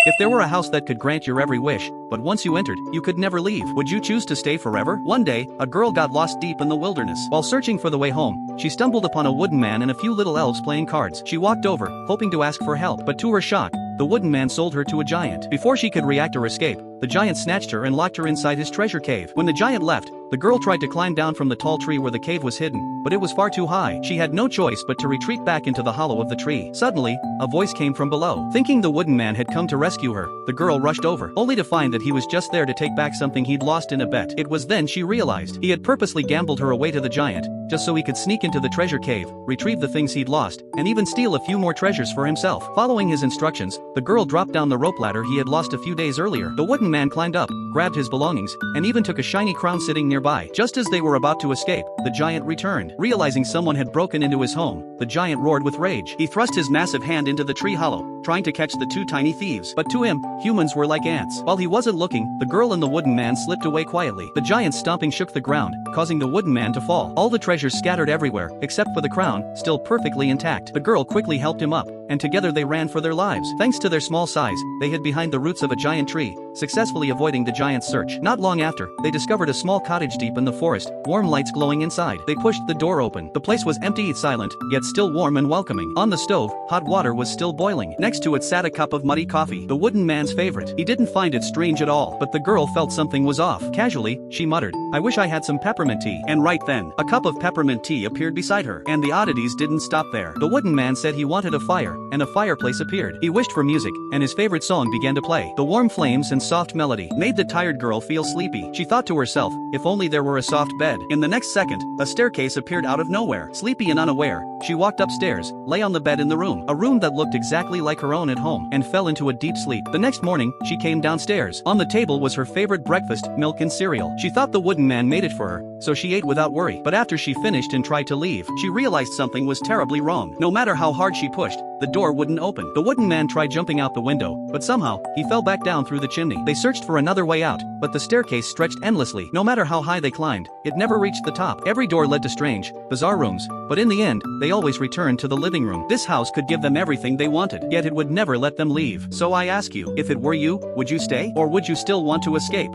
If there were a house that could grant your every wish, but once you entered, you could never leave, would you choose to stay forever? One day, a girl got lost deep in the wilderness. While searching for the way home, she stumbled upon a wooden man and a few little elves playing cards. She walked over, hoping to ask for help, but to her shock, the wooden man sold her to a giant. Before she could react or escape, the giant snatched her and locked her inside his treasure cave. When the giant left, the girl tried to climb down from the tall tree where the cave was hidden, but it was far too high. She had no choice but to retreat back into the hollow of the tree. Suddenly, a voice came from below. Thinking the wooden man had come to rescue her, the girl rushed over, only to find that he was just there to take back something he'd lost in a bet. It was then she realized he had purposely gambled her away to the giant, just so he could sneak into the treasure cave, retrieve the things he'd lost, and even steal a few more treasures for himself. Following his instructions, the girl dropped down the rope ladder he had lost a few days earlier. The wooden man climbed up, grabbed his belongings, and even took a shiny crown sitting nearby. Just as they were about to escape, the giant returned. Realizing someone had broken into his home, the giant roared with rage. He thrust his massive hand into the tree hollow, trying to catch the two tiny thieves. But to him, humans were like ants. While he wasn't looking, the girl and the wooden man slipped away quietly. The giant's stomping shook the ground, causing the wooden man to fall. All the treasures scattered everywhere, except for the crown, still perfectly intact. The girl quickly helped him up, and together they ran for their lives. Thanks to their small size, they hid behind the roots of a giant tree, successfully avoiding the giant's search. Not long after, they discovered a small cottage deep in the forest, warm lights glowing inside. They pushed the door open. The place was empty, silent, yet still warm and welcoming. On the stove, hot water was still boiling. Next to it sat a cup of muddy coffee, the wooden man's favorite. He didn't find it strange at all, but the girl felt something was off. Casually, she muttered, "I wish I had some peppermint tea." And right then, a cup of peppermint tea appeared beside her. And the oddities didn't stop there. The wooden man said he wanted a fire, and a fireplace appeared. He wished for music, and his favorite song began to play. The warm flames and soft melody made the tired girl feel sleepy. She thought to herself, if only there were a soft bed. In the next second, a staircase appeared out of nowhere. Sleepy and unaware, she walked upstairs, lay on the bed in the room, a room that looked exactly like her own at home, and fell into a deep sleep. The next morning, she came downstairs. On the table was her favorite breakfast, milk and cereal. She thought the wooden man made it for her, so she ate without worry. But after she finished and tried to leave, she realized something was terribly wrong. No matter how hard she pushed, the door wouldn't open. The wooden man tried jumping out the window, but somehow, he fell back down through the chimney. They searched for another way out, but the staircase stretched endlessly. No matter how high they climbed, it never reached the top. Every door led to strange, bizarre rooms, but in the end, they always returned to the living room. This house could give them everything they wanted, yet it would never let them leave. So I ask you, if it were you, would you stay? Or would you still want to escape?